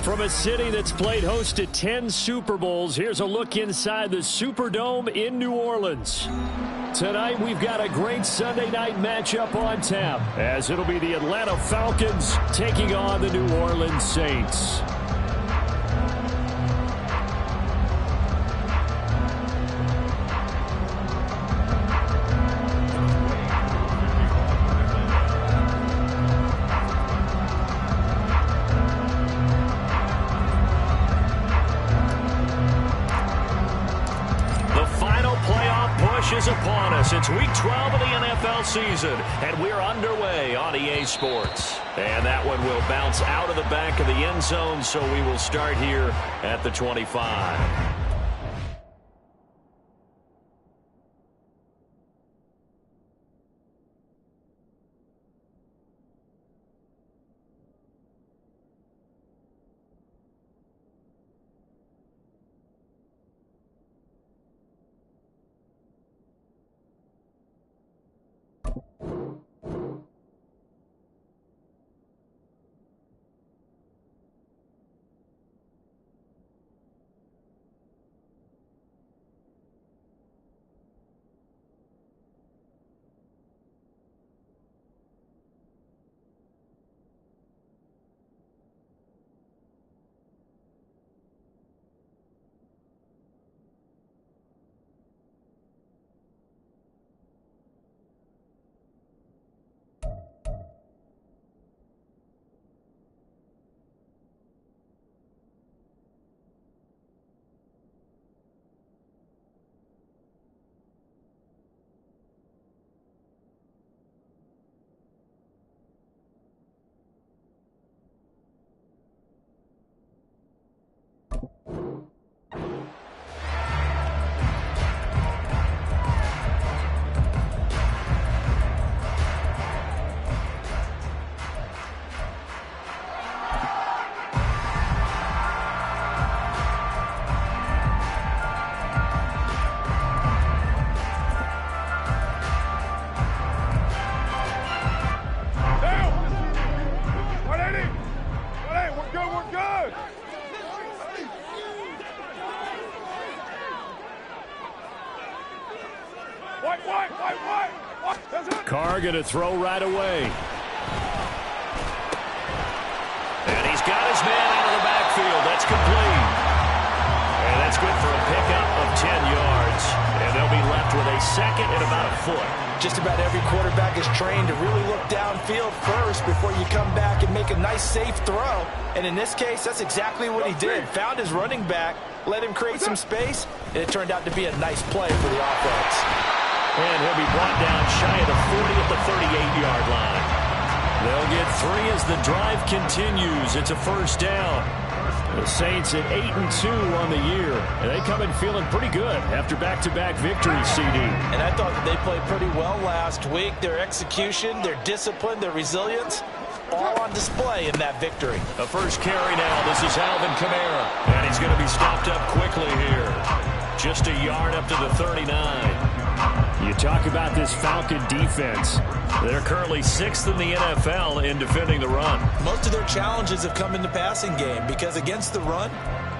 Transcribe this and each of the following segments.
From a city that's played host to 10 Super Bowls, here's a look inside the Superdome in New Orleans. Tonight, we've got a great Sunday night matchup on tap, as it'll be the Atlanta Falcons taking on the New Orleans Saints. Is upon us. It's week 12 of the NFL season, and we're underway on EA Sports. And that one will bounce out of the back of the end zone, so we will start here at the 25. Carr going to throw right away. And he's got his man out of the backfield. That's complete. And that's good for a pickup of 10 yards. And they'll be left with a second and about a foot. Just about every quarterback is trained to really look downfield first before you come back and make a nice, safe throw. And in this case, that's exactly what he did. Found his running back, let him create some space, and it turned out to be a nice play for the offense. And he'll be brought down shy of the 40 at the 38-yard line. They'll get 3 as the drive continues. It's a first down. The Saints at 8-2 on the year. And they come in feeling pretty good after back-to-back victories, CD. And I thought that they played pretty well last week. Their execution, their discipline, their resilience, all on display in that victory. The first carry now. This is Alvin Kamara. And he's going to be stopped up quickly here. Just a yard up to the 39. You talk about this Falcon defense. They're currently 6th in the NFL in defending the run. Most of their challenges have come in the passing game because against the run,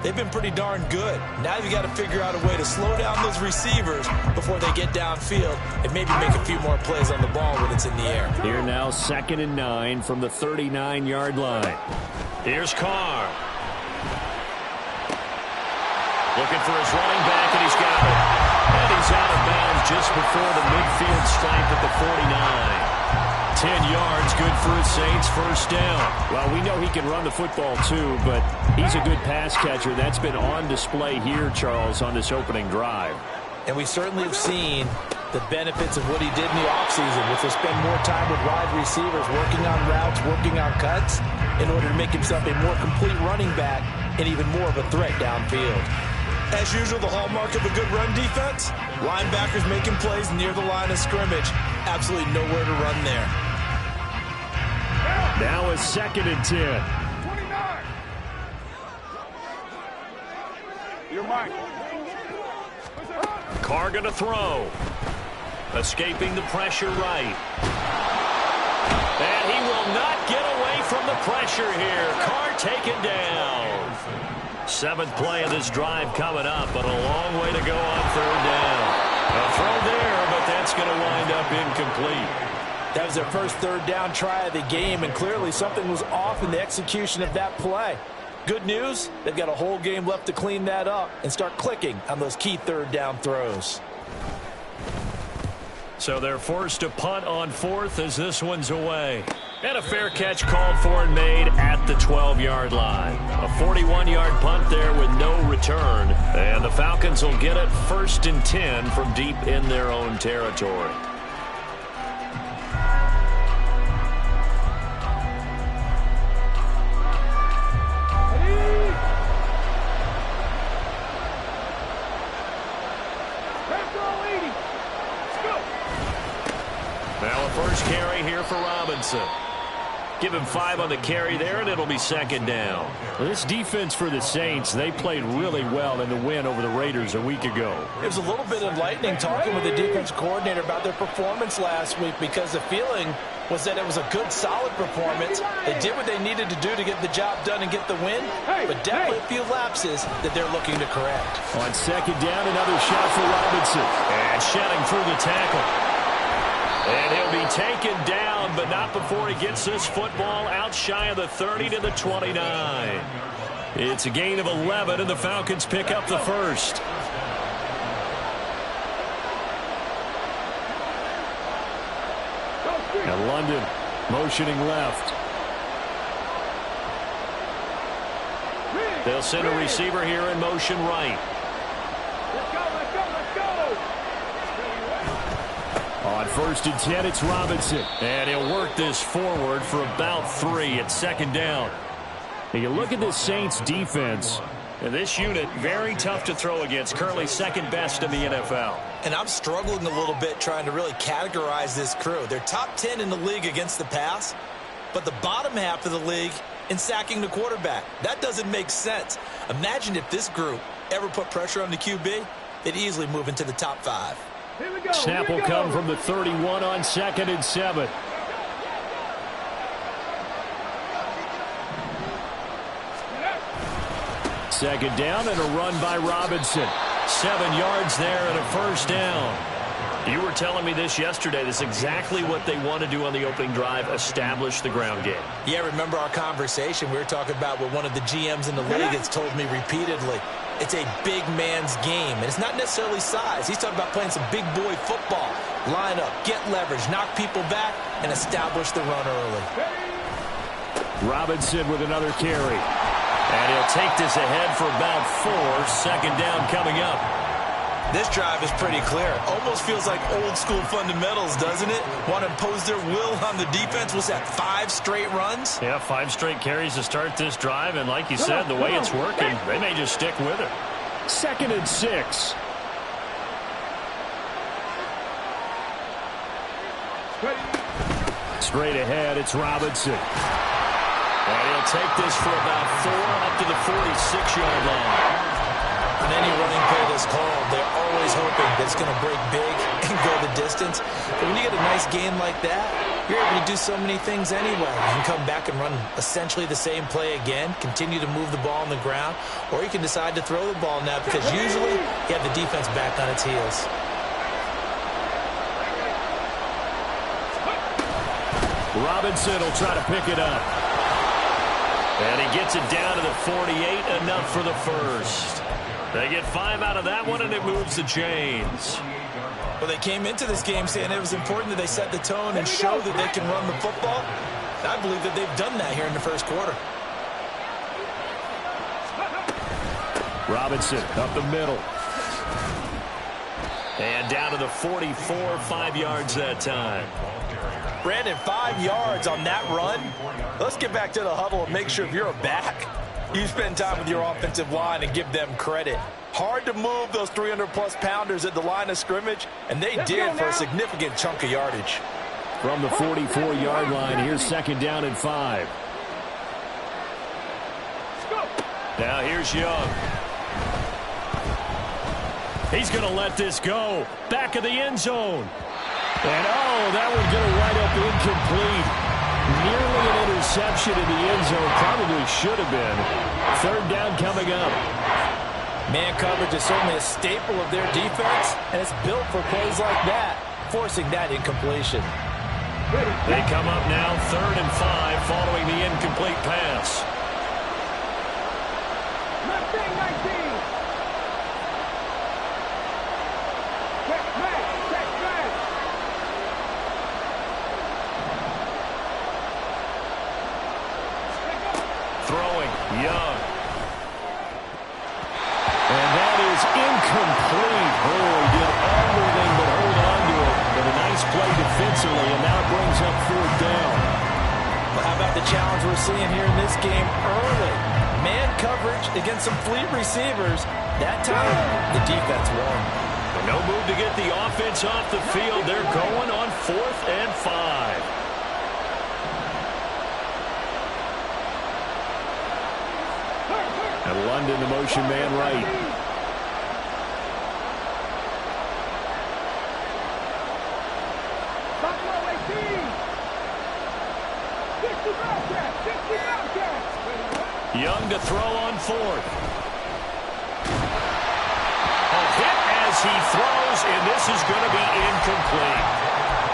they've been pretty darn good. Now you've got to figure out a way to slow down those receivers before they get downfield and maybe make a few more plays on the ball when it's in the air. Here now 2nd and 9 from the 39-yard line. Here's Carr. Looking for his running back, and he's got it. And he's out of bounds just before the midfield stripe at the 49. 10 yards, good for his Saints, first down. Well, we know he can run the football too, but he's a good pass catcher. That's been on display here, Charles, on this opening drive. And we certainly have seen the benefits of what he did in the offseason, which was spend more time with wide receivers, working on routes, working on cuts, in order to make himself a more complete running back and even more of a threat downfield. As usual, the hallmark of a good run defense, linebackers making plays near the line of scrimmage. Absolutely nowhere to run there. Now a 2nd and 10. 29. You're mine. Carr going to throw. Escaping the pressure right. And he will not get away from the pressure here. Carr taken down. 7th play of this drive coming up, but a long way to go on 3rd down. A throw there, but that's going to wind up incomplete. That was their first 3rd down try of the game, and clearly something was off in the execution of that play. Good news, they've got a whole game left to clean that up and start clicking on those key 3rd down throws. So they're forced to punt on 4th as this one's away. And a fair catch called for and made at the 12-yard line. A 41-yard punt there with no return. And the Falcons will get it 1st and 10 from deep in their own territory. Now a first carry here for Robinson. Give him 5 on the carry there, and it'll be 2nd down. Well, this defense for the Saints, they played really well in the win over the Raiders a week ago. It was a little bit enlightening talking with the defense coordinator about their performance last week, because the feeling was that it was a good, solid performance. They did what they needed to do to get the job done and get the win, but definitely a few lapses that they're looking to correct. On 2nd down, another shot for Robinson. And shedding through the tackle. And he'll be taken down, but not before he gets this football out shy of the 30 to the 29. It's a gain of 11, and the Falcons pick up the first. And London motioning left. They'll send a receiver here in motion right. On 1st and 10, it's Robinson. And he'll work this forward for about 3 at 2nd down. And you look at this Saints defense, and this unit, very tough to throw against, currently 2nd best in the NFL. And I'm struggling a little bit trying to really categorize this crew. They're top 10 in the league against the pass, but the bottom half of the league in sacking the quarterback. That doesn't make sense. Imagine if this group ever put pressure on the QB, they'd easily move into the top 5. Snap will come from the 31 on 2nd and 7. Second down and a run by Robinson. 7 yards there and a 1st down. You were telling me this yesterday. This is exactly what they want to do on the opening drive, establish the ground game. Yeah, remember our conversation we were talking about with one of the GMs in the league that's told me repeatedly. It's a big man's game, and it's not necessarily size. He's talking about playing some big boy football. Line up, get leverage, knock people back, and establish the run early. Robinson with another carry. And he'll take this ahead for about 4. 2nd down coming up. This drive is pretty clear. Almost feels like old school fundamentals, doesn't it? Want to impose their will on the defense. Was that 5 straight runs? Yeah, 5 straight carries to start this drive. And like you said, the way it's working, they may just stick with it. 2nd and 6. Straight ahead, it's Robinson. And he'll take this for about 4 up to the 46-yard line. On any running play that's called, they're always hoping that it's going to break big and go the distance. But when you get a nice game like that, you're able to do so many things anyway. You can come back and run essentially the same play again, continue to move the ball on the ground, or you can decide to throw the ball now because usually you have the defense back on its heels. Robinson will try to pick it up. And he gets it down to the 48, enough for the first. They get 5 out of that one, and it moves the chains. Well, they came into this game saying it was important that they set the tone and show that they can run the football. I believe that they've done that here in the first quarter. Robinson up the middle. And down to the 44, 5 yards that time. Brandon, 5 yards on that run. Let's get back to the huddle and make sure if you're a back, you spend time with your offensive line and give them credit. Hard to move those 300-plus pounders at the line of scrimmage, and they did for a significant chunk of yardage. From the 44-yard line, here's 2nd down and 5. Now here's Young. He's going to let this go. Back of the end zone. And, oh, that one's going to wind up incomplete. Nearly an interception in the end zone. Probably should have been. Third down coming up. Man coverage is certainly a staple of their defense, and it's built for plays like that, forcing that incompletion. They come up now 3rd and 5 following the incomplete pass. 19. Throwing, Young. And that is incomplete. Oh, he did everything but hold on to it. But a nice play defensively, and now it brings up 4th down. Well, how about the challenge we're seeing here in this game early? Man coverage against some fleet receivers. That time, the defense won. No move to get the offense off the field. They're going on 4th and 5. And London, the motion man right. Young to throw on 4th. A hit as he throws, and this is going to be incomplete.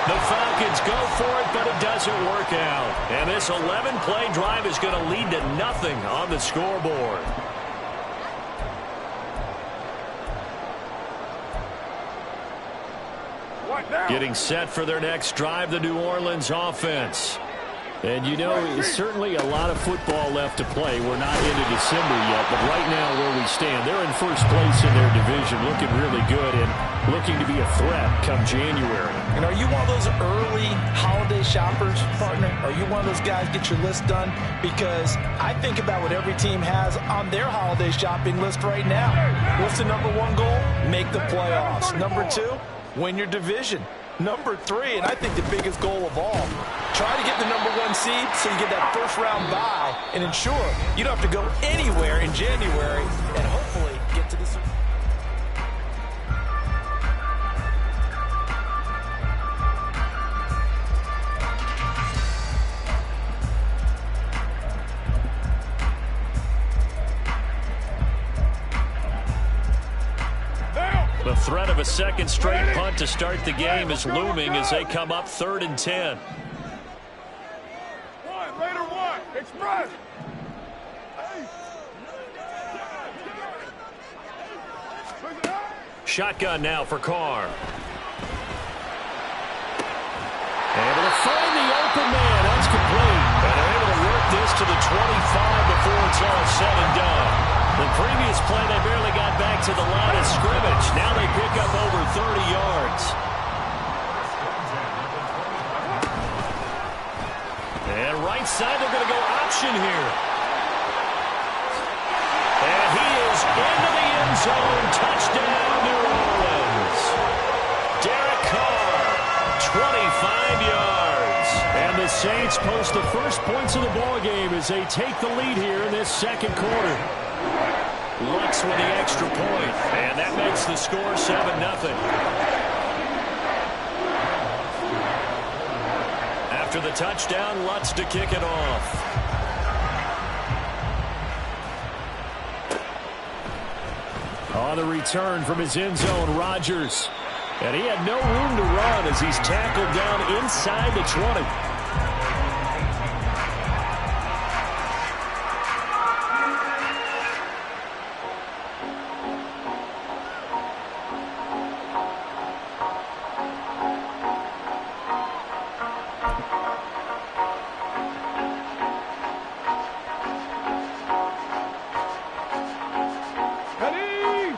The Falcons go for it, but it doesn't work out. And this 11-play drive is going to lead to nothing on the scoreboard. Getting set for their next drive, the New Orleans offense. And, you know, certainly a lot of football left to play. We're not into December yet, but right now where we stand, they're in first place in their division, looking really good and looking to be a threat come January. And are you one of those early holiday shoppers, partner? Are you one of those guys get your list done? Because I think about what every team has on their holiday shopping list right now. What's the number 1 goal? Make the playoffs. Number 2, win your division. Number 3, and I think the biggest goal of all, try to get the number 1 seed so you get that first-round bye and ensure you don't have to go anywhere in January and hopefully get to the Super Bowl. The threat of a second straight punt to start the game is looming as they come up 3rd and 10. Later one. Express. Shotgun now for Carr. Able to find the open man. That's complete. And they're able to work this to the 25 before it's all said and done. The previous play, they barely got back to the line of scrimmage. Now they pick up over 30 yards. And right side, they're going to go option here. And he is into the end zone. Touchdown, New Orleans. Derek Carr, 25 yards. And the Saints post the first points of the ballgame as they take the lead here in this second quarter. Lutz with the extra point, and that makes the score 7-0. After the touchdown, Lutz to kick it off. On the return from his end zone, Rodgers. And he had no room to run as he's tackled down inside the 20.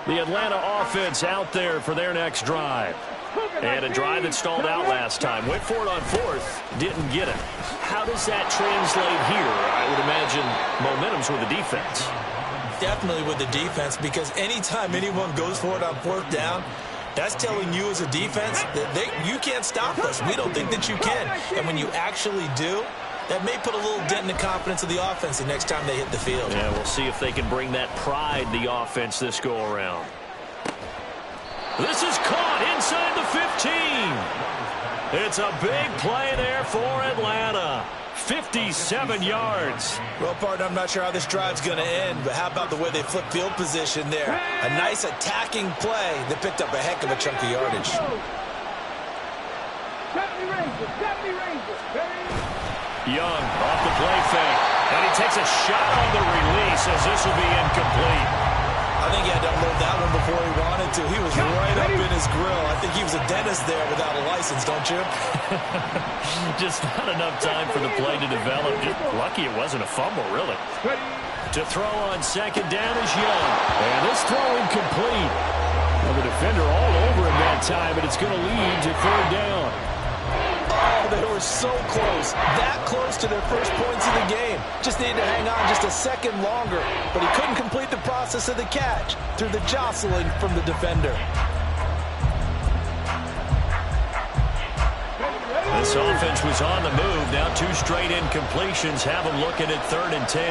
The Atlanta offense out there for their next drive. And a drive that stalled out last time. Went for it on 4th, didn't get it. How does that translate here? I would imagine momentum's with the defense. Definitely with the defense, because anytime anyone goes for it on 4th down, that's telling you as a defense that you can't stop us. We don't think that you can. And when you actually do, that may put a little dent in the confidence of the offense the next time they hit the field. Yeah, we'll see if they can bring that pride, the offense, this go-around. This is caught inside the 15. It's a big play there for Atlanta. 57 yards. Well, partner, I'm not sure how this drive's going to end, but how about the way they flip field position there? A nice attacking play that picked up a heck of a chunk of yardage. Young off the play fake, and he takes a shot on the release as this will be incomplete. I think he had to unload that one before he wanted to. He was right up in his grill. I think he was a dentist there without a license, don't you? Just not enough time for the play to develop. Just lucky it wasn't a fumble, really. To throw on second down is Young. And this throw incomplete. Well, the defender all over him that time, but it's going to lead to third down. Oh, they were so close. That close to their first points of the game. Just needed to hang on just a second longer. But he couldn't complete the process of the catch through the jostling from the defender. This offense was on the move. Now 2 straight incompletions have them looking at 3rd and 10.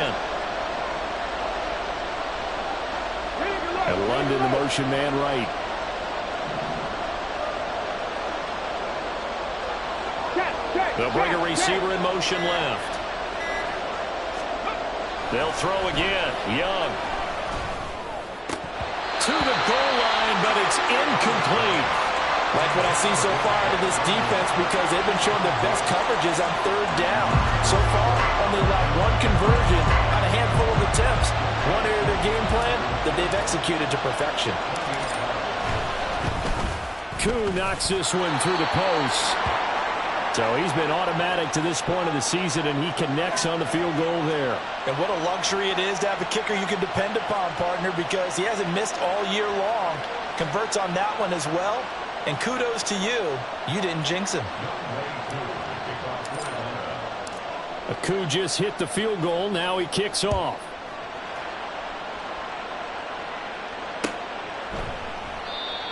And London, the motion man right. They'll bring a receiver in motion left. They'll throw again. Young. To the goal line, but it's incomplete. Like what I see so far out of this defense, because they've been showing their best coverages on 3rd down. So far, only allowed 1 conversion on a handful of attempts. One area of their game plan that they've executed to perfection. Koo knocks this one through the post. So he's been automatic to this point of the season, and he connects on the field goal there. And what a luxury it is to have a kicker you can depend upon, partner, because he hasn't missed all year long. Converts on that one as well. And kudos to you. You didn't jinx him. Koo just hit the field goal. Now he kicks off.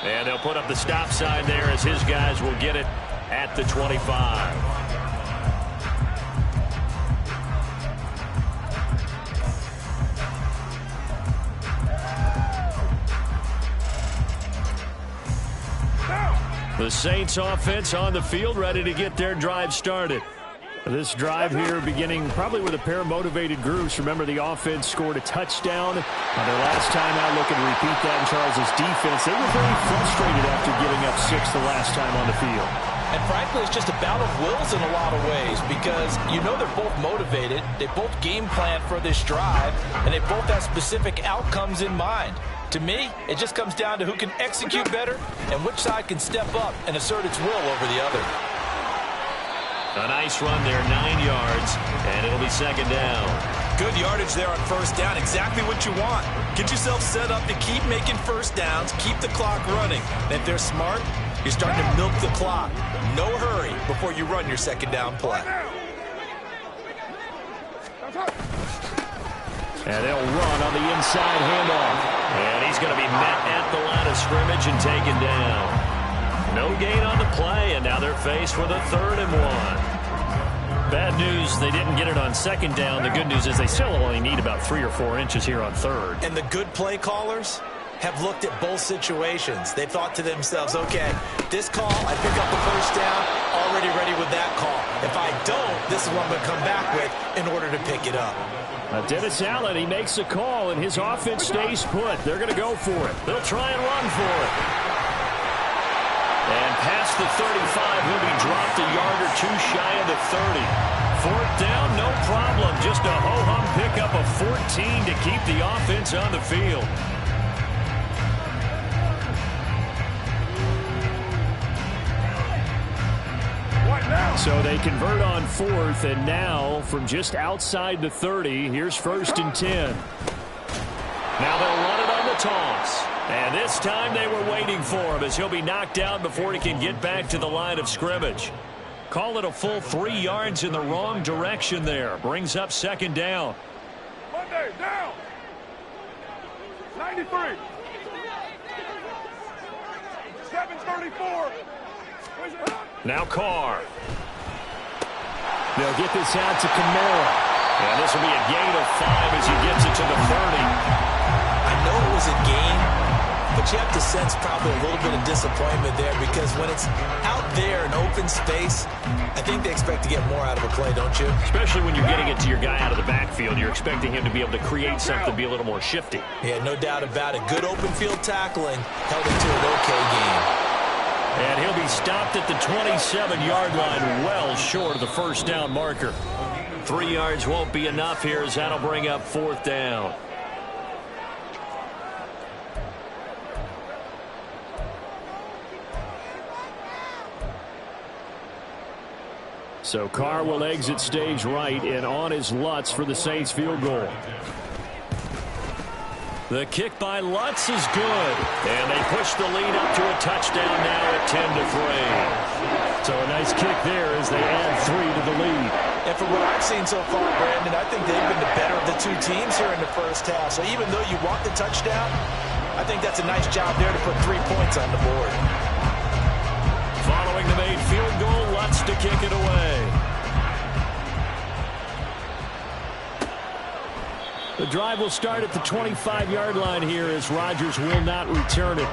And they'll put up the stop sign there as his guys will get it at the 25. The Saints offense on the field, ready to get their drive started. This drive here beginning probably with a pair of motivated groups. Remember, the offense scored a touchdown on their last time out. Looking to repeat that in Charles's defense. They were very frustrated after getting up 6 the last time on the field. And frankly, it's just a bout of wills in a lot of ways, because you know they're both motivated, they both game plan for this drive, and they both have specific outcomes in mind. To me, it just comes down to who can execute better and which side can step up and assert its will over the other. A nice run there, 9 yards, and it'll be second down. Good yardage there on first down, exactly what you want. Get yourself set up to keep making first downs, keep the clock running. And if they're smart, you're starting to milk the clock. No hurry before you run your second down play. And they'll run on the inside handoff. And he's going to be met at the line of scrimmage and taken down. No gain on the play, and now they're faced with a 3rd and 1. Bad news, they didn't get it on second down. The good news is they still only need about 3 or 4 inches here on 3rd. And the good play callers have looked at both situations. They thought to themselves, okay, this call, I pick up the first down, already ready with that call. If I don't, this is what I'm going to come back with in order to pick it up. Dennis Allen, he makes a call, and his offense stays put. They're going to go for it. They'll try and run for it. And past the 35, he'll be dropped a yard or 2 shy of the 30. 4th down, no problem. Just a ho-hum pickup of 14 to keep the offense on the field. So they convert on 4th, and now from just outside the 30, here's 1st and 10. Now they'll run it on the toss. And this time they were waiting for him as he'll be knocked down before he can get back to the line of scrimmage. Call it a full 3 yards in the wrong direction there. Brings up second down. Monday, down. 93. 734. Now Carr. They'll get this out to Kamara. And this will be a gain of 5 as he gets it to the 30. I know it was a gain, but you have to sense probably a little bit of disappointment there because when it's out there in open space, I think they expect to get more out of a play, don't you? Especially when you're getting it to your guy out of the backfield. You're expecting him to be able to create something, be a little more shifty. Yeah, no doubt about it. Good open field tackling held him to an okay game. And he'll be stopped at the 27-yard line, well short of the first down marker. 3 yards won't be enough here as that'll bring up 4th down. So Carr will exit stage right and on his Lutz for the Saints field goal. The kick by Lutz is good. And they push the lead up to a touchdown now at 10-3. So a nice kick there as they add 3 to the lead. And from what I've seen so far, Brandon, I think they've been the better of the two teams here in the first half. So even though you want the touchdown, I think that's a nice job there to put 3 points on the board. Following the made field goal, Lutz to kick it away. The drive will start at the 25-yard line here as Rodgers will not return it.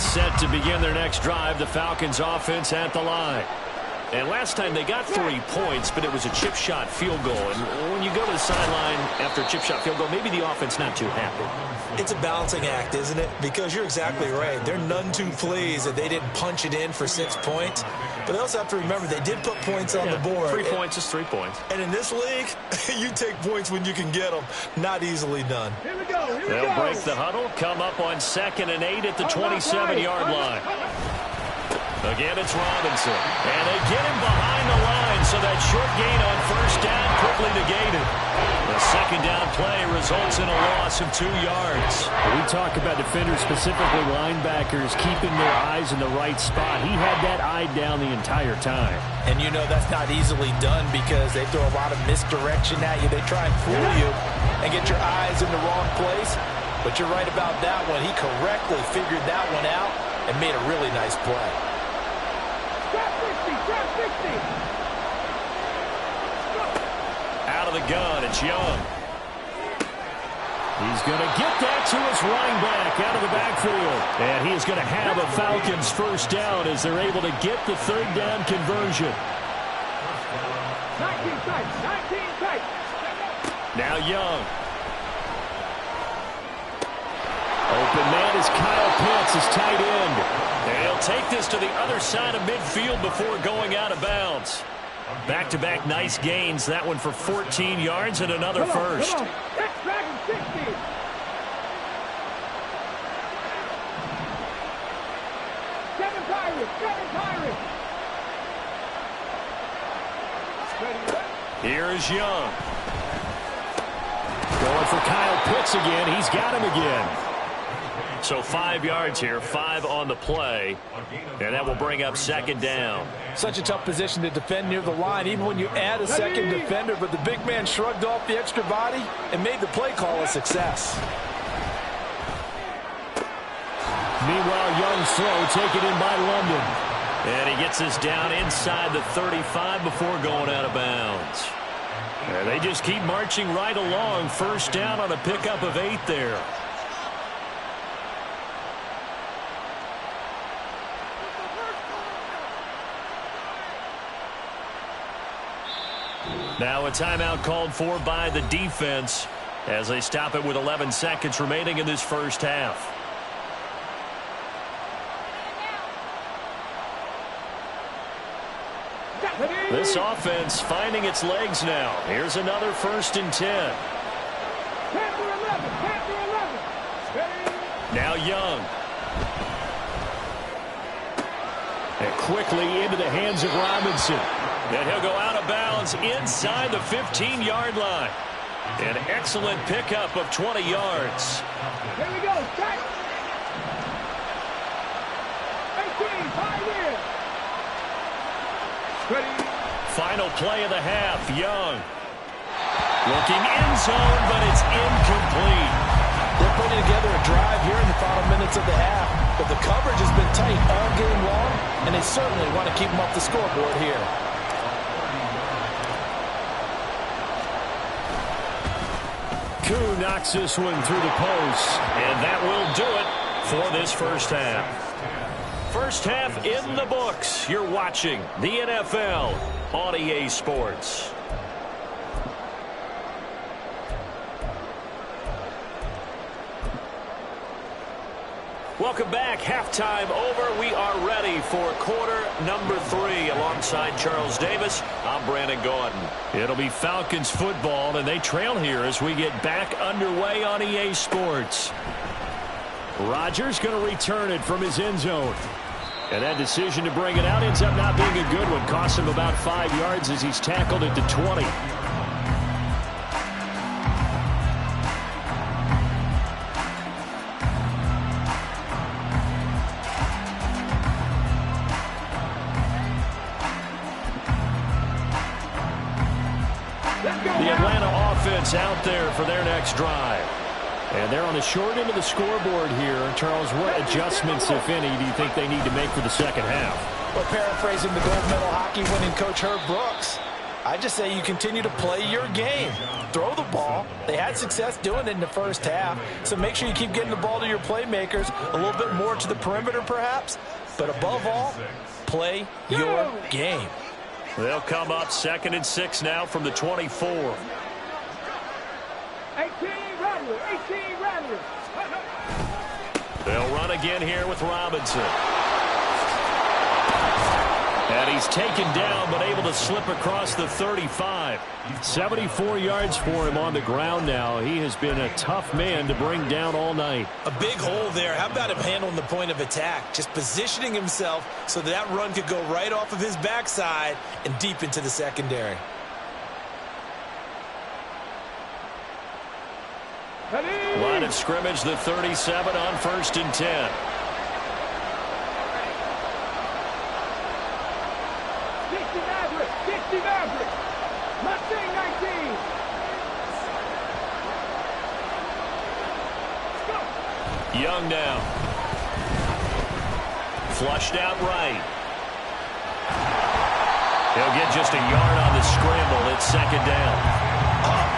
Set to begin their next drive, the Falcons offense at the line. And last time they got 3 points, but it was a chip shot field goal. And when you go to the sideline after a chip shot field goal, maybe the offense not too happy. It's a balancing act, isn't it? Because you're exactly right. They're none too pleased that they didn't punch it in for 6 points. But they also have to remember they did put points on the board. 3 points is 3 points. And in this league, you take points when you can get them. Not easily done. Here we go. They'll break the huddle, come up on 2nd and 8 at the 27-yard line. Again, it's Robinson. And they get him behind the line, so that short gain on first down quickly negated. The second down play results in a loss of 2 yards. We talk about defenders, specifically linebackers, keeping their eyes in the right spot. He had that eye down the entire time. And you know that's not easily done because they throw a lot of misdirection at you. They try and fool you and get your eyes in the wrong place. But you're right about that one. He correctly figured that one out and made a really nice play. Out of the gun, it's Young. He's going to get that to his running back out of the backfield. And he is going to have a Falcons first down as they're able to get the 3rd down conversion. 19 tight. Now Young. Open man is Kyle Pitts, his tight end. And he'll take this to the other side of midfield before going out of bounds. Back-to-back nice gains. That one for 14 yards and another first. Come on. X-Dragon 60. Seven Pirates. Here is Young. Going for Kyle Pitts again. He's got him again. So 5 yards here, 5 on the play, and that will bring up 2nd down. Such a tough position to defend near the line, even when you add a second defender, but the big man shrugged off the extra body and made the play call a success. Meanwhile, Young's throw taken in by London. And he gets this down inside the 35 before going out of bounds. And they just keep marching right along. First down on a pickup of 8 there. Now a timeout called for by the defense as they stop it with 11 seconds remaining in this first half. This offense finding its legs now. Here's another 1st and 10. Now Young. And quickly into the hands of Robinson. And he'll go out of bounds inside the 15-yard line. An excellent pickup of 20 yards. Here we go. Check. 18, 5 in. Ready. Final play of the half, Young. Looking in zone, but it's incomplete. They're putting together a drive here in the final minutes of the half, but the coverage has been tight all game long, and they certainly want to keep them off the scoreboard here. Koo knocks this one through the post, and that will do it for this first half. First half in the books. You're watching the NFL on EA Sports. Welcome back. Halftime over. We are ready for quarter number 3. Alongside Charles Davis, I'm Brandon Gordon. It'll be Falcons football, and they trail here as we get back underway on EA Sports. Rodgers going to return it from his end zone. And that decision to bring it out ends up not being a good one. Costs him about 5 yards as he's tackled at the 20. The Atlanta offense out there for their next drive. And they're on the short end of the scoreboard here. Charles, what adjustments, if any, do you think they need to make for the second half? Well, paraphrasing the gold medal hockey winning coach Herb Brooks, I just say you continue to play your game. Throw the ball. They had success doing it in the first half, so make sure you keep getting the ball to your playmakers, a little bit more to the perimeter perhaps, but above all, play your game. They'll come up 2nd and 6 now from the 24. 18 Rattler, 18 Rattler. They'll run again here with Robinson. And he's taken down, but able to slip across the 35. 74 yards for him on the ground now. He has been a tough man to bring down all night. A big hole there. How about him handling the point of attack? Just positioning himself so that run could go right off of his backside and deep into the secondary. Line of scrimmage, the 37 on 1st and 10. 60 Maverick. Mustang 19. Go. Young now. Flushed out right. He'll get just a yard on the scramble. It's 2nd down.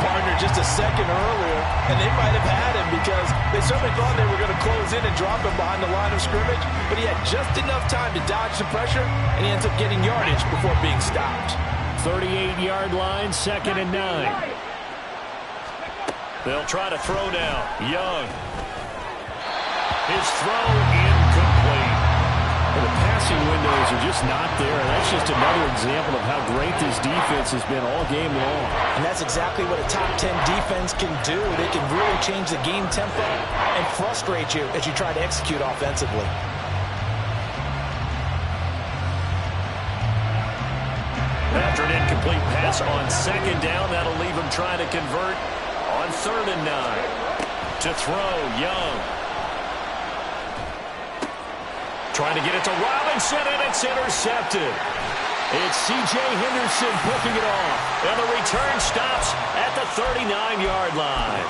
Partner just a second earlier, and they might have had him because they certainly thought they were going to close in and drop him behind the line of scrimmage, but he had just enough time to dodge the pressure, and he ends up getting yardage before being stopped. 38-yard line, 2nd and 9. They'll try to throw now. Young. His throw incomplete. The passing windows are just not there. That's just another example of how great this defense has been all game long. And that's exactly what a top 10 defense can do. They can really change the game tempo and frustrate you as you try to execute offensively. After an incomplete pass on 2nd down, that'll leave him trying to convert on 3rd and 9. To throw, Young. Trying to get it to Robinson, and it's intercepted. It's C.J. Henderson picking it off. And the return stops at the 39-yard line.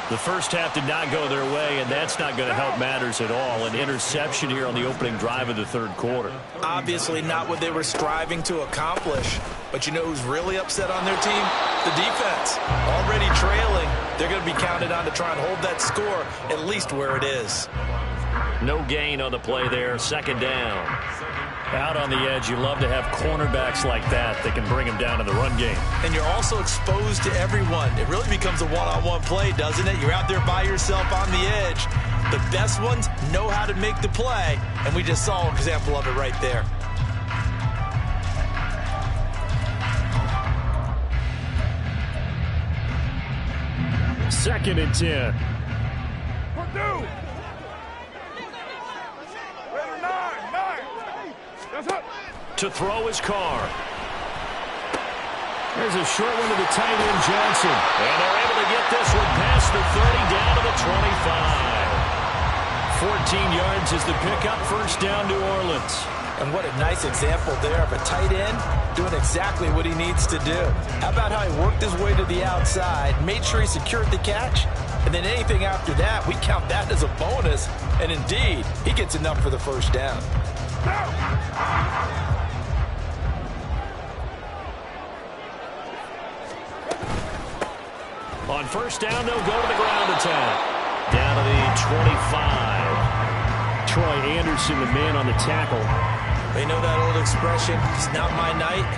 The first half did not go their way, and that's not going to help matters at all. An interception here on the opening drive of the 3rd quarter. Obviously not what they were striving to accomplish. But you know who's really upset on their team? The defense. Already trailing. They're going to be counted on to try and hold that score at least where it is. No gain on the play there. 2nd down. Out on the edge, you love to have cornerbacks like that can bring them down in the run game. And you're also exposed to everyone. It really becomes a one-on-one play, doesn't it? You're out there by yourself on the edge. The best ones know how to make the play, and we just saw an example of it right there. Second and 10. Purdue. To throw his car. There's a short one to the tight end, Johnson. And they're able to get this one past the 30 down to the 25. 14 yards is the pickup. First down, New Orleans. And what a nice example there of a tight end doing exactly what he needs to do. How about how he worked his way to the outside, made sure he secured the catch, and then anything after that, we count that as a bonus. And indeed, he gets enough for the first down. On first down, they'll go to the ground attack. Down to the 25. Troy Anderson, the man on the tackle. They know that old expression, it's not my night.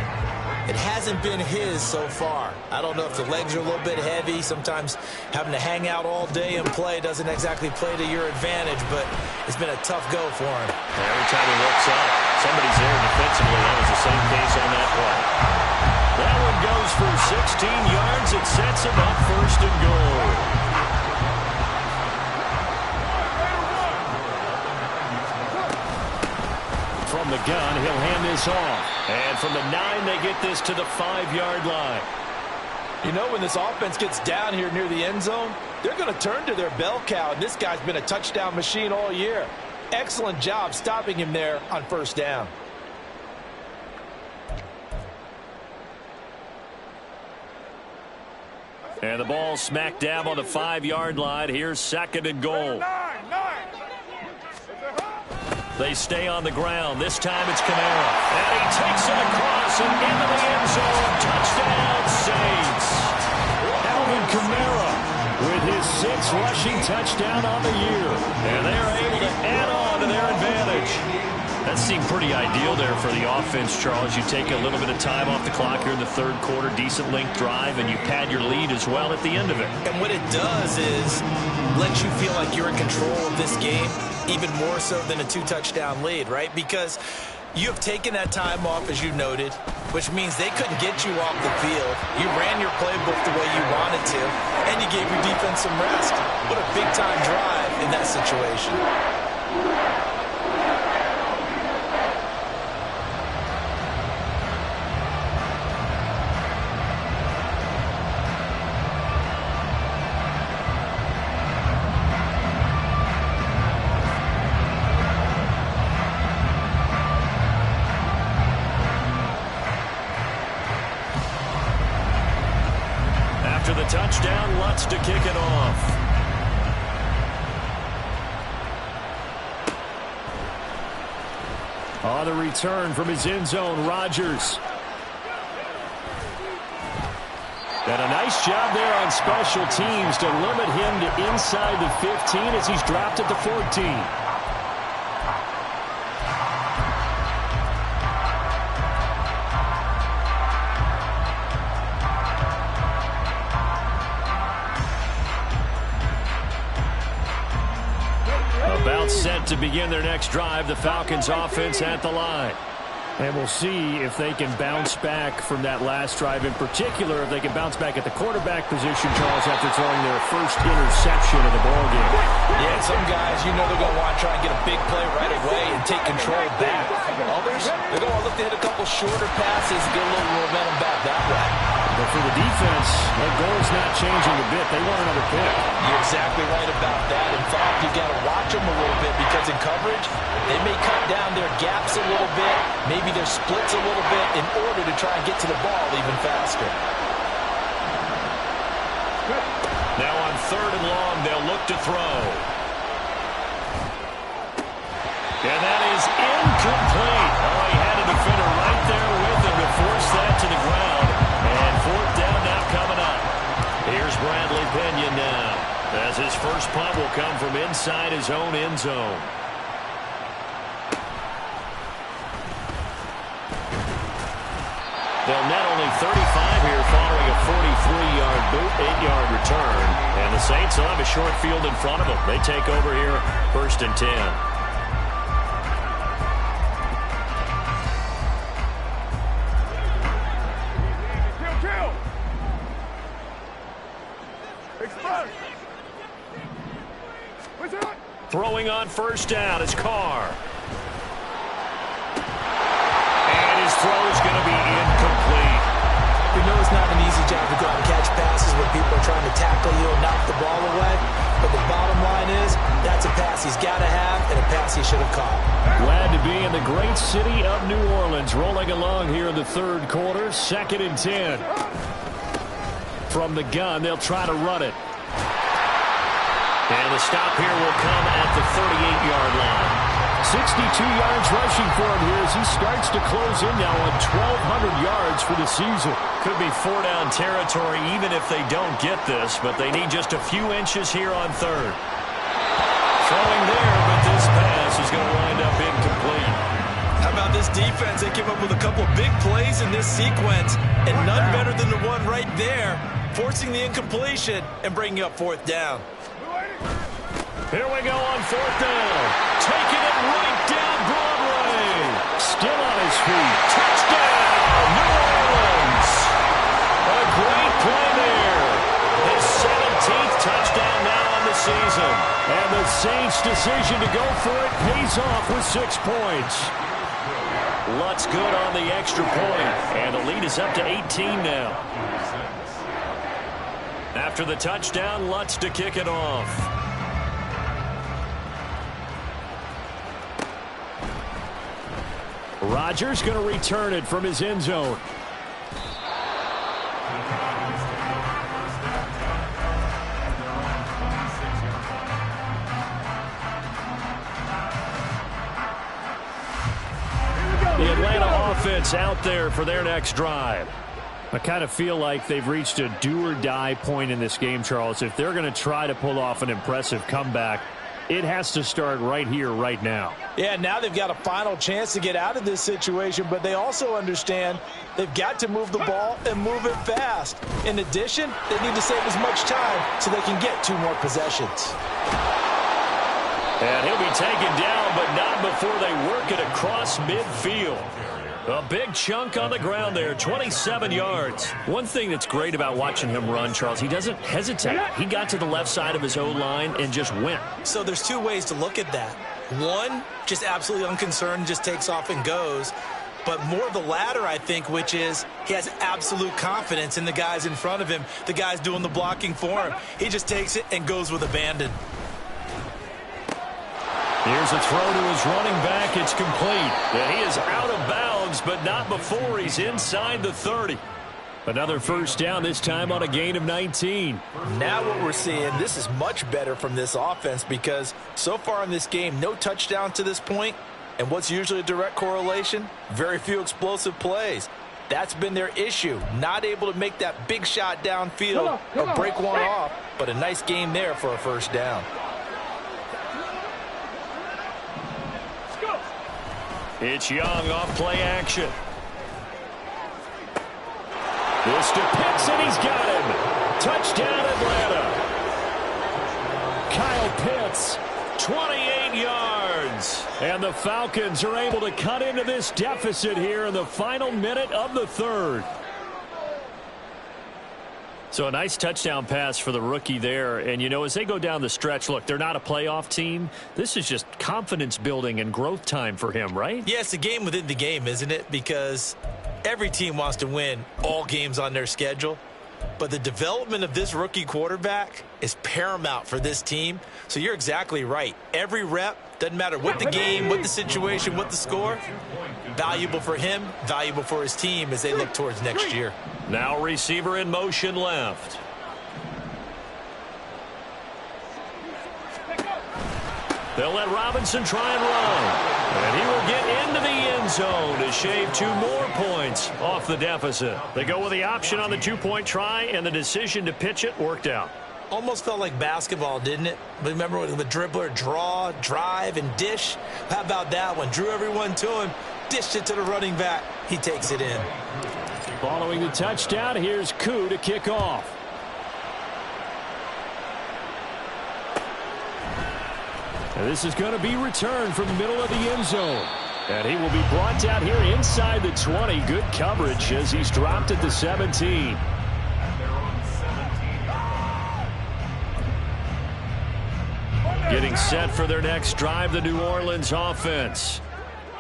It hasn't been his so far. I don't know if the legs are a little bit heavy. Sometimes having to hang out all day and play doesn't exactly play to your advantage, but it's been a tough go for him. Every time he looks up, somebody's there defensively. That was the same case on that play. That one goes for 16 yards. It sets him up first and goal. From the gun, he'll hand this off. And from the 9, they get this to the 5-yard line. You know, when this offense gets down here near the end zone, they're going to turn to their bell cow, and this guy's been a touchdown machine all year. Excellent job stopping him there on first down. And the ball smack dab on the 5-yard line. Here's second and goal. They stay on the ground. This time it's Kamara. And he takes it across and into the end zone. Touchdown, Saints. Alvin Kamara with his 6th rushing touchdown on the year. And they're able to add on to their advantage. That seemed pretty ideal there for the offense, Charles. You take a little bit of time off the clock here in the third quarter, decent length drive, and you pad your lead as well at the end of it. And what it does is let you feel like you're in control of this game, even more so than a 2-touchdown lead, right? Because you have taken that time off, as you noted, which means they couldn't get you off the field. You ran your playbook the way you wanted to, and you gave your defense some rest. What a big-time drive in that situation. After the touchdown, Lutz to kick it off. On the return from his end zone, Rodgers. And a nice job there on special teams to limit him to inside the 15 as he's dropped at the 14. About set to begin their next drive, the Falcons offense at the line. And we'll see if they can bounce back from that last drive. In particular, if they can bounce back at the quarterback position, Charles, after throwing their first interception of the ballgame. Yeah, some guys, you know they're going to want to try and get a big play right away and take control back. Others, they're going to look to hit a couple shorter passes and get a little momentum back that way. But for the defense, their goal's not changing a bit. They want another pick. You're exactly right about that. In fact, you've got to watch them a little bit because in coverage, they may cut down their gaps a little bit, maybe their splits a little bit in order to try and get to the ball even faster. Now on third and long, they'll look to throw. And that is incomplete. Oh, he had a defender right there with him to force that to the ground. And fourth down now coming up. Here's Bradley Pinion now, as his first punt will come from inside his own end zone. They'll net only 35 here following a 43-yard boot, 8-yard return. And the Saints will have a short field in front of them. They take over here, first and 10. Throwing on first down is Carr. And his throw is going to be incomplete. We know it's not an easy job to go out and catch passes passes when people are trying to tackle you and knock the ball away. But the bottom line is, that's a pass he's got to have and a pass he should have caught. Glad to be in the great city of New Orleans, rolling along here in the third quarter. 2nd and 10. From the gun, they'll try to run it. And the stop here will come at the 38-yard line. 62 yards rushing for him here as he starts to close in now on 1,200 yards for the season. Could be 4-down territory even if they don't get this, but they need just a few inches here on 3rd. Throwing there, but this pass is going to wind up incomplete. How about this defense? They came up with a couple of big plays in this sequence, and none better than the one right there, forcing the incompletion and bringing up 4th down. Here we go on 4th down. Taking it right down Broadway. Still on his feet. Touchdown, New Orleans. A great play there. His 17th touchdown now on the season. And the Saints' decision to go for it pays off with 6 points. Lutz good on the extra point. And the lead is up to 18 now. After the touchdown, Lutz to kick it off. Rodgers going to return it from his end zone. The Atlanta offense out there for their next drive. I kind of feel like they've reached a do-or-die point in this game, Charles. If they're going to try to pull off an impressive comeback, it has to start right here, right now. Yeah, now they've got a final chance to get out of this situation, but they also understand they've got to move the ball and move it fast. In addition, they need to save as much time so they can get 2 more possessions. And he'll be taken down, but not before they work it across midfield. A big chunk on the ground there, 27 yards. One thing that's great about watching him run, Charles, he doesn't hesitate. He got to the left side of his O-line and just went. So there's 2 ways to look at that. One, just absolutely unconcerned, just takes off and goes. But more of the latter, I think, which is he has absolute confidence in the guys in front of him, the guys doing the blocking for him. He just takes it and goes with abandon. Here's a throw to his running back. It's complete. And he is out of bounds, but not before he's inside the 30. Another first down, this time on a gain of 19. Now what we're seeing, this is much better from this offense because so far in this game, no touchdown to this point. And what's usually a direct correlation? Very few explosive plays. That's been their issue. Not able to make that big shot downfield or break one off, but a nice game there for a first down. It's Young off play action. This to Pitts, and he's got him. Touchdown, Atlanta. Kyle Pitts, 28 yards. And the Falcons are able to cut into this deficit here in the final minute of the 3rd. So a nice touchdown pass for the rookie there. And, you know, as they go down the stretch, look, they're not a playoff team. This is just confidence building and growth time for him, right? Yeah, it's a game within the game, isn't it? Because every team wants to win all games on their schedule. But the development of this rookie quarterback is paramount for this team. So you're exactly right. Every rep, doesn't matter what the game, what the situation, what the score, valuable for him, valuable for his team as they look towards next year. Now receiver in motion left. They'll let Robinson try and run. And he will get into the end zone to shave 2 more points off the deficit. They go with the option on the 2-point try, and the decision to pitch it worked out. Almost felt like basketball, didn't it? Remember with the dribbler, draw, drive, and dish? How about that one? Drew everyone to him, dished it to the running back. He takes it in. Following the touchdown, here's Koo to kick off. And this is going to be returned from the middle of the end zone. And he will be brought down here inside the 20. Good coverage as he's dropped at the 17. Getting set for their next drive, the New Orleans offense.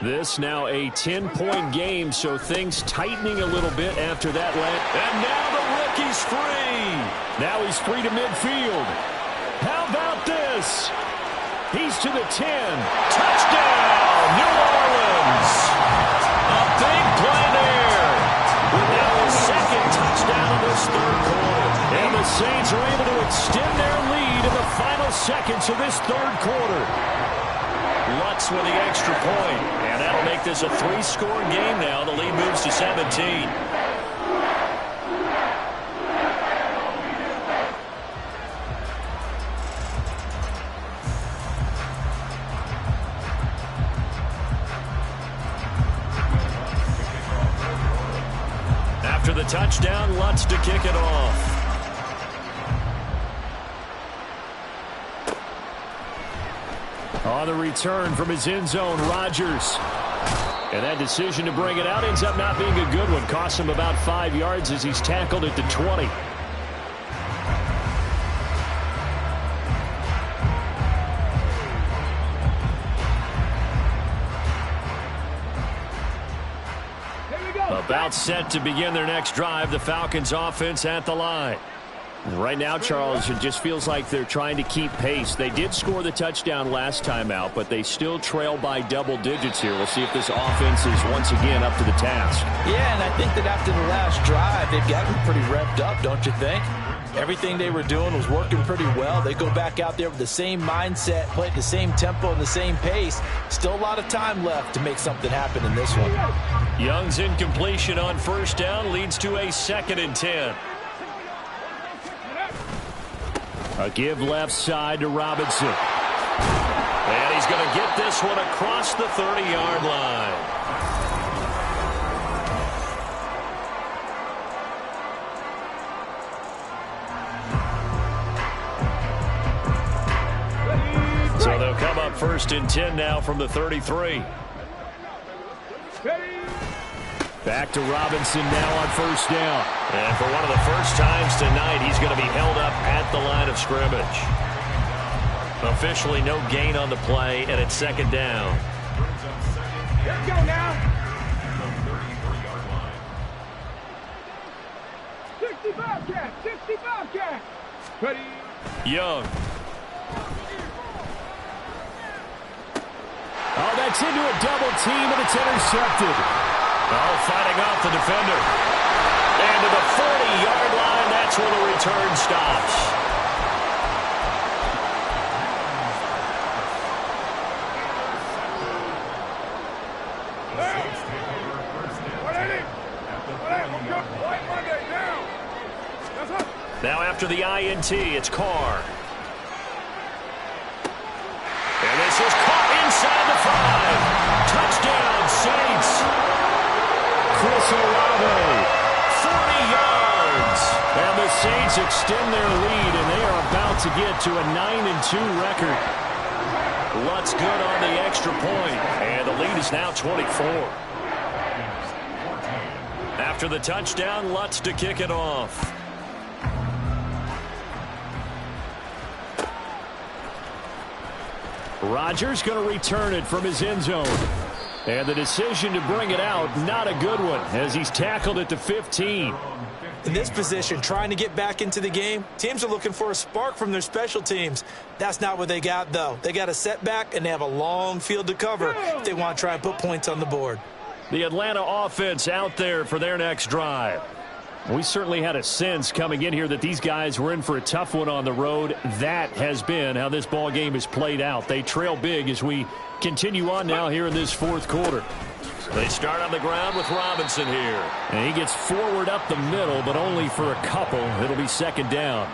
This now a 10-point game, so things tightening a little bit after that last. And now the rookie's free. Now he's free to midfield. How about this? He's to the 10. Touchdown, New Orleans. A big play there. With now his second touchdown of this third quarter. And the Saints are able to extend their lead in the final seconds of this third quarter. Lutz with the extra point, and that'll make this a 3-score game now. The lead moves to 17. After the touchdown, Lutz to kick it off. On the return from his end zone, Rodgers. And that decision to bring it out ends up not being a good one. Costs him about 5 yards as he's tackled at the 20. About set to begin their next drive, the Falcons offense at the line. Right now, Charles, it just feels like they're trying to keep pace. They did score the touchdown last time out, but they still trail by double digits here. We'll see if this offense is once again up to the task. Yeah, and I think that after the last drive, they've gotten pretty revved up, don't you think? Everything they were doing was working pretty well. They go back out there with the same mindset, play at the same tempo and the same pace. Still a lot of time left to make something happen in this one. Young's incompletion on first down leads to a 2nd and 10. A give left side to Robinson. And he's going to get this one across the 30-yard line. So they'll come up 1st and 10 now from the 33. Back to Robinson now on first down. And for one of the first times tonight, he's going to be held up at the line of scrimmage. Officially no gain on the play, and it's 2nd down. Let's go now. 65 cat, 65 cat. Ready. Young. Oh, that's into a double team, and it's intercepted. Oh, fighting off the defender. And to the 40-yard line, that's where the return stops. Now after the INT, it's Carr. And this is caught inside the 5. Touchdown, Saints. Chris Olave, 40 yards. And the Saints extend their lead, and they are about to get to a 9-2 record. Lutz good on the extra point, and the lead is now 24. After the touchdown, Lutz to kick it off. Rodgers going to return it from his end zone. And the decision to bring it out, not a good one, as he's tackled at the 15. In this position, trying to get back into the game, teams are looking for a spark from their special teams. That's not what they got, though. They got a setback, and they have a long field to cover if they want to try and put points on the board. The Atlanta offense out there for their next drive. We certainly had a sense coming in here that these guys were in for a tough one on the road. That has been how this ball game is played out. They trail big as we continue on now here in this 4th quarter. They start on the ground with Robinson here. And he gets forward up the middle, but only for a couple. It'll be 2nd down.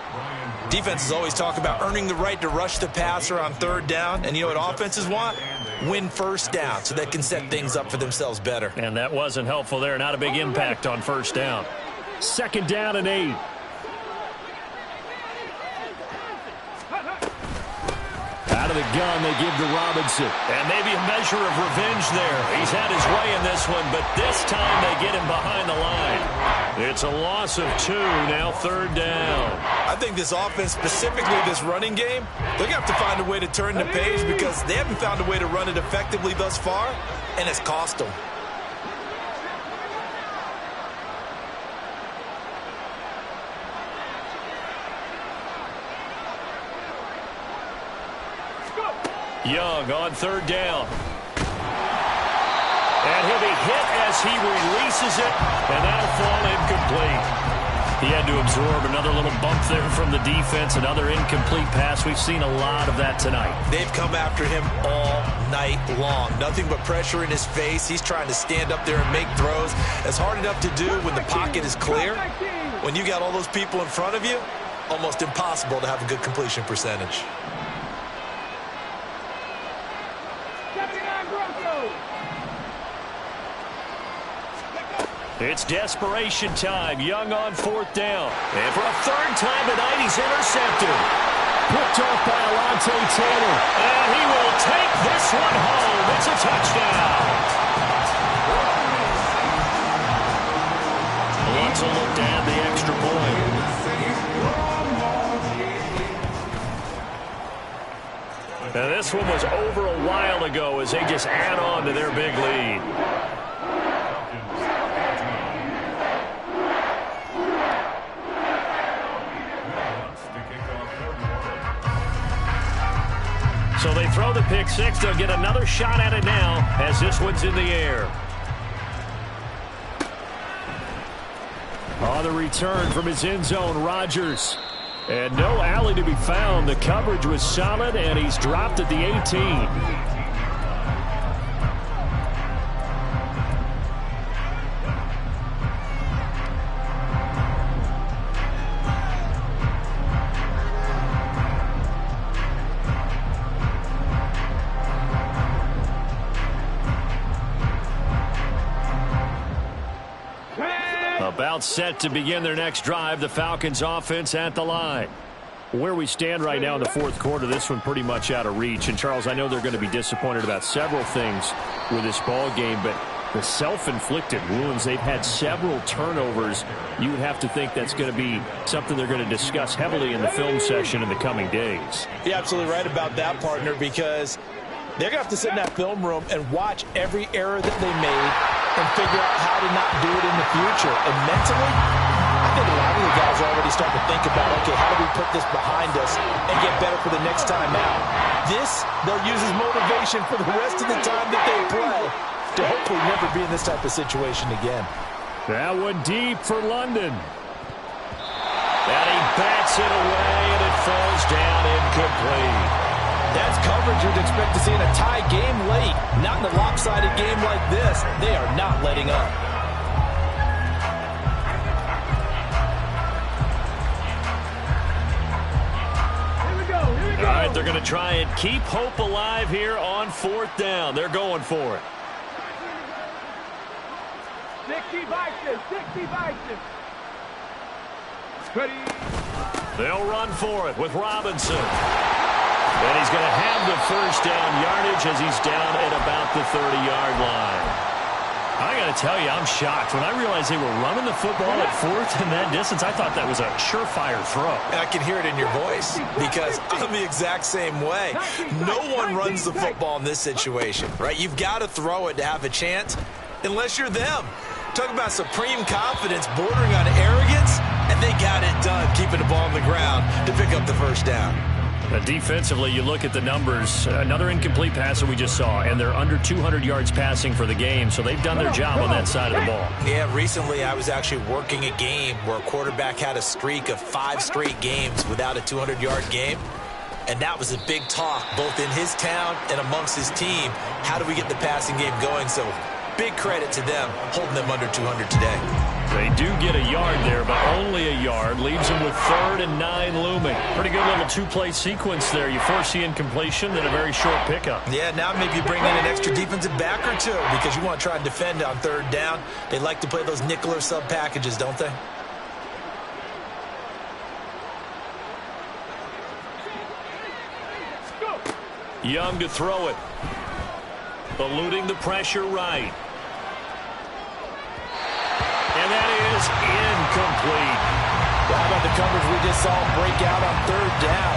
Defenses always talk about earning the right to rush the passer on 3rd down. And you know what offenses want? Win first down so they can set things up for themselves better. And that wasn't helpful there. Not a big impact on first down. 2nd down and 8. Out of the gun, they give to Robinson. And maybe a measure of revenge there. He's had his way in this one, but this time they get him behind the line. It's a loss of 2, now 3rd down. I think this offense, specifically this running game, they're going to have to find a way to turn the page because they haven't found a way to run it effectively thus far, and it's cost them. Young on 3rd down. And he'll be hit as he releases it, and that'll fall incomplete. He had to absorb another little bump there from the defense, another incomplete pass. We've seen a lot of that tonight. They've come after him all night long. Nothing but pressure in his face. He's trying to stand up there and make throws. It's hard enough to do when the pocket is clear. When you got all those people in front of you, almost impossible to have a good completion percentage. It's desperation time. Young on 4th down. And for a 3rd time tonight, he's intercepted. Picked off by Alontae Taylor. And he will take this one home. It's a touchdown. Let's look to add the extra point. And this one was over a while ago as they just add on to their big lead. So they throw the pick 6. They'll get another shot at it now as this one's in the air. On the return from his end zone, Rodgers. And no alley to be found. The coverage was solid, and he's dropped at the 18. About set to begin their next drive, the Falcons offense at the line. Where we stand right now in the 4th quarter, this one pretty much out of reach. And, Charles, I know they're going to be disappointed about several things with this ball game, but the self-inflicted wounds, they've had several turnovers. You would have to think that's going to be something they're going to discuss heavily in the film session in the coming days. You're absolutely right about that, partner, because they're going to have to sit in that film room and watch every error that they made and figure out how to not do it in the future. And mentally, I think a lot of the guys are already starting to think about, okay, how do we put this behind us and get better for the next time out? This, they'll use as motivation for the rest of the time that they play to hopefully never be in this type of situation again. That one deep for London. And he bats it away, and it falls down incomplete. That's coverage you'd expect to see in a tie game late. Not in a lopsided game like this. They are not letting up. Here we go, here we go. All right, they're going to try and keep hope alive here on 4th down. They're going for it. 60 Vikings, 60 Vikings. They'll run for it with Robinson. And he's going to have the 1st down yardage as he's down at about the 30-yard line. I got to tell you, I'm shocked. When I realized they were running the football at 4th in that distance, I thought that was a surefire throw. And I can hear it in your voice because I'm the exact same way. No one runs the football in this situation, right? You've got to throw it to have a chance unless you're them. Talk about supreme confidence bordering on arrogance, and they got it done keeping the ball on the ground to pick up the 1st down. Defensively, you look at the numbers. Another incomplete pass that we just saw, and they're under 200 yards passing for the game, so they've done their job on that side of the ball. Yeah, recently I was actually working a game where a quarterback had a streak of 5 straight games without a 200-yard game, and that was a big talk both in his town and amongst his team. How do we get the passing game going? So big credit to them holding them under 200 today. They do get a yard there, but only a yard. Leaves them with 3rd and 9 looming. Pretty good little 2-play sequence there. You force the incompletion, then a very short pickup. Yeah, now maybe you bring in an extra defensive back or two because you want to try and defend on 3rd down. They like to play those nickel or sub packages, don't they? Go. Young to throw it. Eluding the pressure right. And that is incomplete. How about the coverage we just saw break out on third down?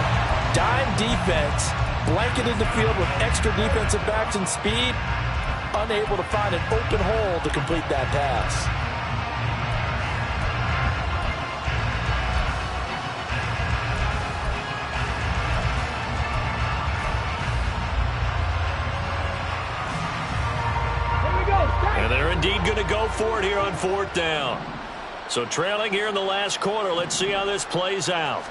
Dime defense, blanketed the field with extra defensive backs and speed, unable to find an open hole to complete that pass. And they're indeed going to go for it here on fourth down. So trailing here in the last quarter. Let's see how this plays out.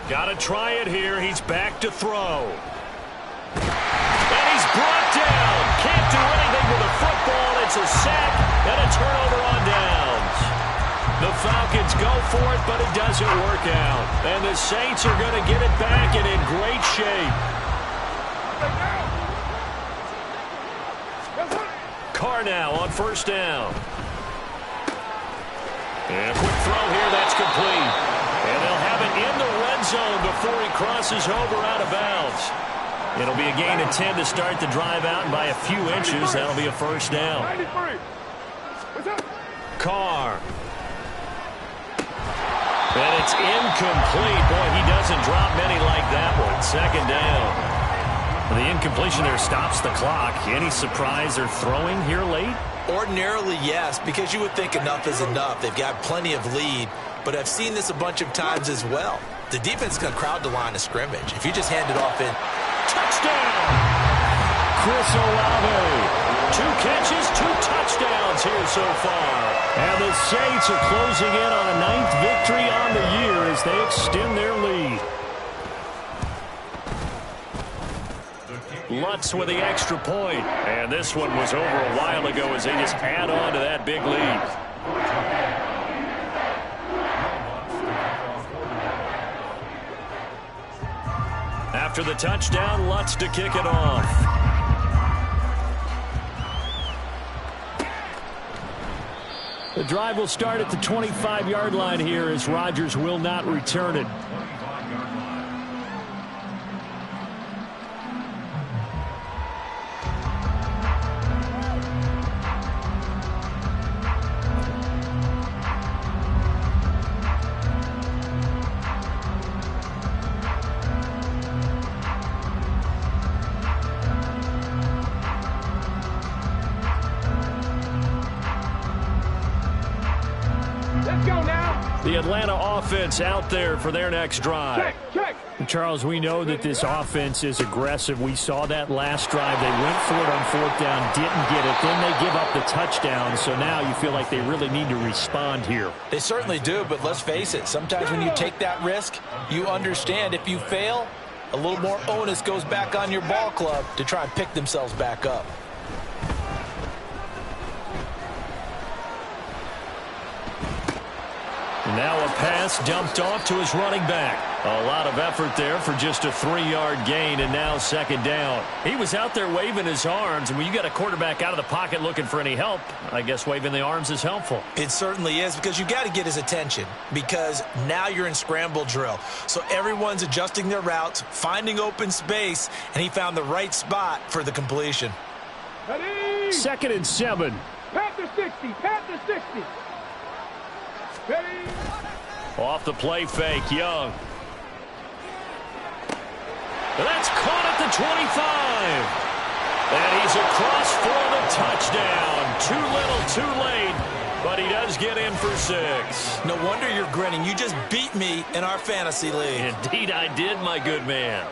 Got to try it here. He's back to throw. And he's brought down. Can't do anything with a football. It's a sack and a turnover on downs. The Falcons go for it, but it doesn't work out. And the Saints are going to get it back and in great shape. Carr now on first down. And a quick throw here, that's complete. And they'll have it in the red zone before he crosses over out of bounds. It'll be a gain of 10 to start the drive out, and by a few inches, that'll be a first down. Carr. And it's incomplete. Boy, he doesn't drop many like that one. Second down. The incompletion there stops the clock. Any surprise they're throwing here late? Ordinarily, yes, because you would think enough is enough. They've got plenty of lead, but I've seen this a bunch of times as well. The defense can crowd the line of scrimmage. If you just hand it off in, touchdown! Chris Olave. 2 catches, 2 touchdowns here so far. And the Saints are closing in on a 9th victory on the year as they extend their lead. Lutz with the extra point. And this one was over a while ago as they just add on to that big lead. After the touchdown, Lutz to kick it off. The drive will start at the 25-yard line here as Rodgers will not return it. The Atlanta offense out there for their next drive. Check. Charles, we know that this offense is aggressive. We saw that last drive. They went for it on fourth down, didn't get it. Then they give up the touchdown. So now you feel like they really need to respond here. They certainly do, but let's face it. Sometimes when you take that risk, you understand if you fail, a little more onus goes back on your ball club to try and pick themselves back up. Now a pass dumped off to his running back. A lot of effort there for just a 3-yard gain, and now second down. He was out there waving his arms, and when you got a quarterback out of the pocket looking for any help, I guess waving the arms is helpful. It certainly is, because you got to get his attention, because now you're in scramble drill. So everyone's adjusting their routes, finding open space, and he found the right spot for the completion. Ready? 2nd and 7. Pat the 60. Pat the 60. Ready? Off the play fake, Young. That's caught at the 25. And he's across for the touchdown. Too little, too late. But he does get in for 6. No wonder you're grinning. You just beat me in our fantasy league. Indeed I did, my good man.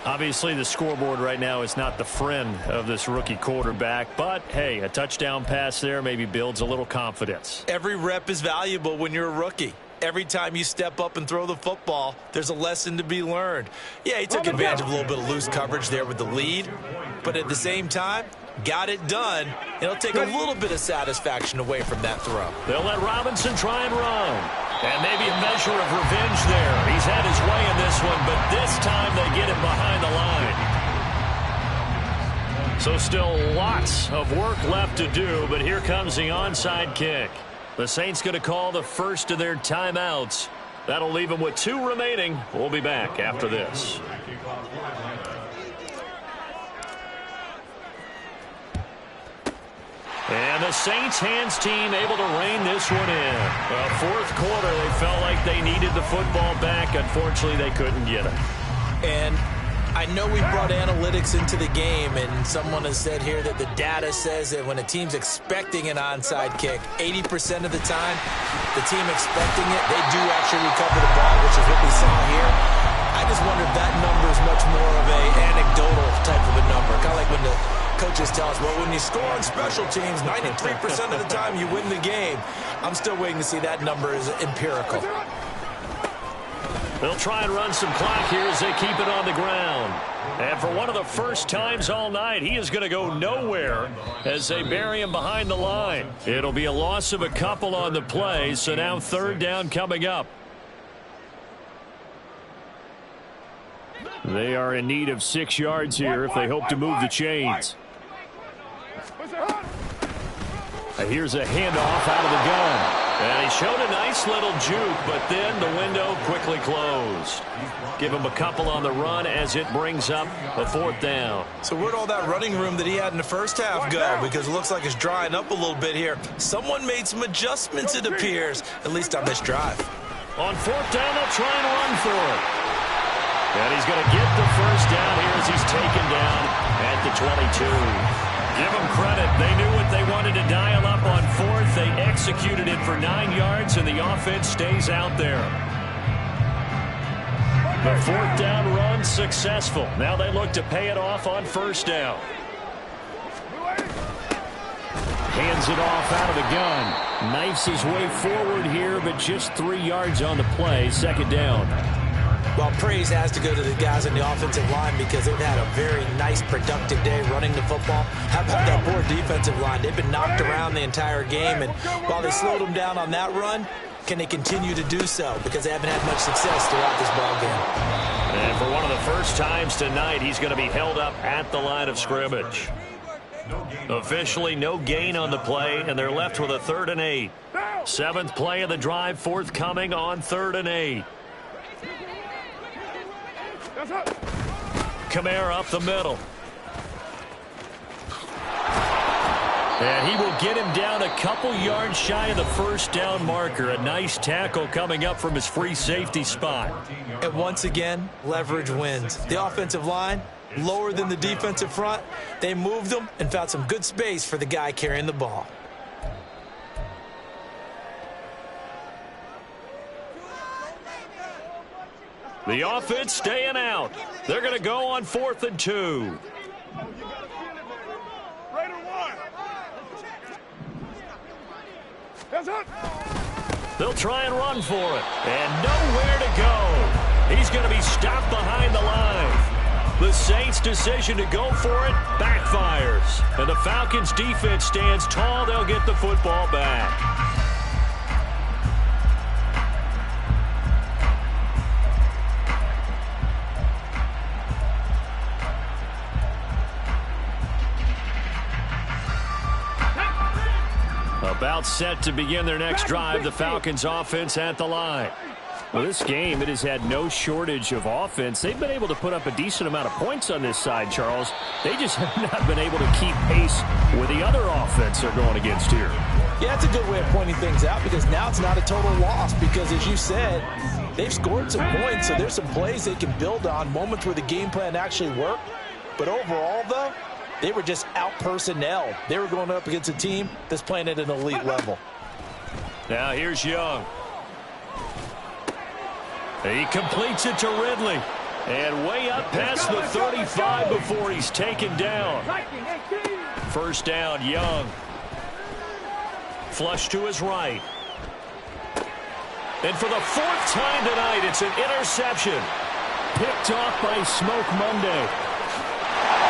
Obviously, the scoreboard right now is not the friend of this rookie quarterback. But, hey, a touchdown pass there maybe builds a little confidence. Every rep is valuable when you're a rookie. Every time you step up and throw the football, there's a lesson to be learned. Yeah, he took advantage of a little bit of loose coverage there with the lead. But at the same time, got it done. It'll take a little bit of satisfaction away from that throw. They'll let Robinson try and run. And maybe a measure of revenge there. He's had his way in this one, but this time they get him behind the line. So still lots of work left to do, but here comes the onside kick. The Saints going to call the first of their timeouts That'll leave him with 2 remaining. We'll be back after this. And the Saints hands team able to rein this one in. Fourth quarter, they felt like they needed the football back. Unfortunately, they couldn't get it. And I know we brought analytics into the game, and someone has said here that the data says that when a team's expecting an onside kick, 80% of the time, the team expecting it, they do actually recover the ball, which is what we saw here. I just wonder if that number is much more of a anecdotal type of a number. Kind of like when the coaches tell us, well, when you score on special teams, 93% of the time you win the game. I'm still waiting to see that number is empirical. They'll try and run some clock here as they keep it on the ground. And for one of the first times all night, he is going to go nowhere as they bury him behind the line. It'll be a loss of a couple on the play, so now third down coming up. They are in need of 6 yards here if they hope to move the chains. Here's a handoff out of the gun. And he showed a nice little juke, but then the window quickly closed. Give him a couple on the run as it brings up a 4th down. So where'd all that running room that he had in the first half go? Because it looks like it's drying up a little bit here. Someone made some adjustments, it appears, at least on this drive. On 4th down, they'll try and run for it. And he's going to get the first down here as he's taken down at the 22. Give them credit. They knew what they wanted to dial up on 4th. They executed it for 9 yards, and the offense stays out there. The 4th down run successful. Now they look to pay it off on 1st down. Hands it off out of the gun. Knifes his way forward here, but just 3 yards on the play. 2nd down. Well, praise has to go to the guys on the offensive line because they've had a very nice, productive day running the football. How about that poor defensive line? They've been knocked around the entire game, and while they slowed them down on that run, can they continue to do so? Because they haven't had much success throughout this ball game. And for one of the first times tonight, he's going to be held up at the line of scrimmage. Officially, no gain on the play, and they're left with a 3rd and 8. 7th play of the drive, forthcoming on 3rd and 8. Kamara up the middle. And he will get him down a couple yards shy of the 1st down marker. A nice tackle coming up from his free safety spot. And once again, leverage wins. The offensive line, lower than the defensive front. They moved them and found some good space for the guy carrying the ball. The offense staying out. They're going to go on 4th and 2. They'll try and run for it. And nowhere to go. He's going to be stopped behind the line. The Saints' decision to go for it backfires. And the Falcons' defense stands tall. They'll get the football back. About set to begin their next drive. The Falcons offense at the line. Well, this game, it has had no shortage of offense. They've been able to put up a decent amount of points on this side, Charles. They just have not been able to keep pace with the other offense they're going against here. Yeah, that's a good way of pointing things out because now it's not a total loss because, as you said, they've scored some points, so there's some plays they can build on, moments where the game plan actually worked. But overall, though, they were just out-personnel. They were going up against a team that's playing at an elite level. Now here's Young. He completes it to Ridley. And way up past the 35 before he's taken down. 1st down, Young. Flush to his right. And for the 4th time tonight, it's an interception. Picked off by Smoke Monday.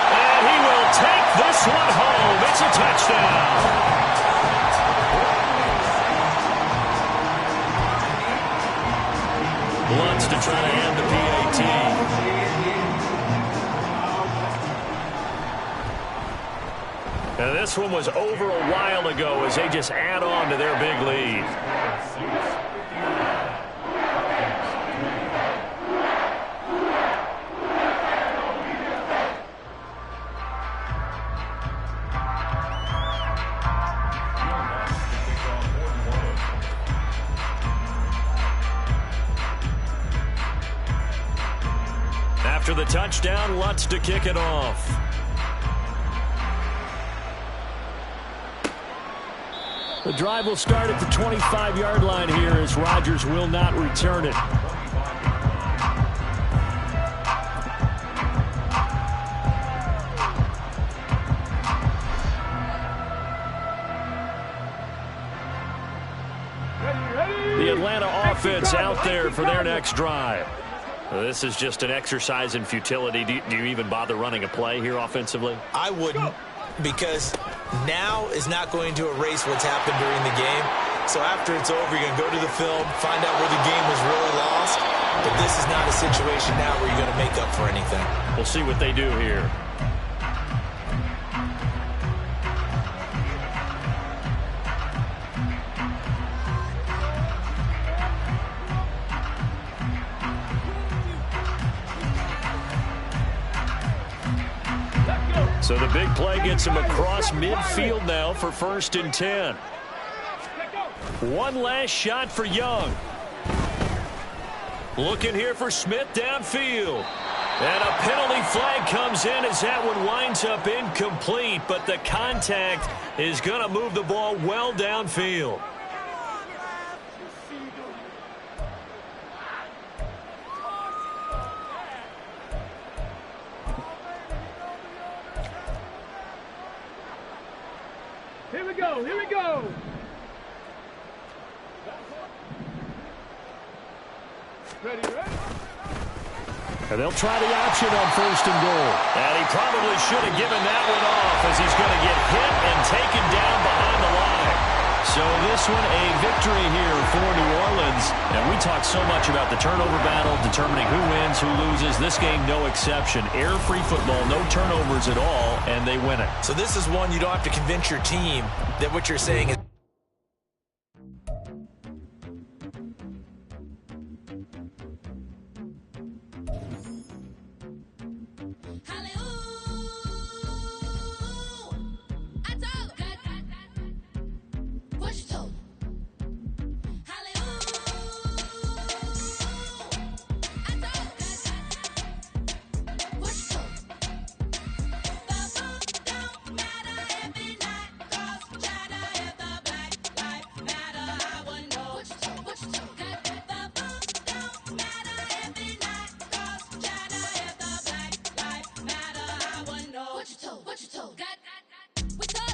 And he will take this one home. It's a touchdown. Lutz to try to end the PAT. And this one was over a while ago as they just add on to their big lead. After the touchdown, Lutz to kick it off. The drive will start at the 25-yard line here as Rodgers will not return it. The Atlanta offense out there for their next drive. This is just an exercise in futility. Do you even bother running a play here offensively? I wouldn't, because now is not going to erase what's happened during the game. So after it's over, you're going to go to the film, find out where the game was really lost. But this is not a situation now where you're going to make up for anything. We'll see what they do here. So the big play gets him across midfield now for 1st and 10. One last shot for Young. Looking here for Smith downfield. And a penalty flag comes in as that one winds up incomplete, but the contact is going to move the ball well downfield. Here we go, here we go. Ready, ready? And they'll try the option on 1st and goal. And he probably should have given that one off as he's going to get hit and taken down behind the line. So this one a victory here for New Orleans. And we talk so much about the turnover battle, determining who wins, who loses. This game, no exception. Error-free football, no turnovers at all, and they win it. So this is one you don't have to convince your team that what you're saying is What you told?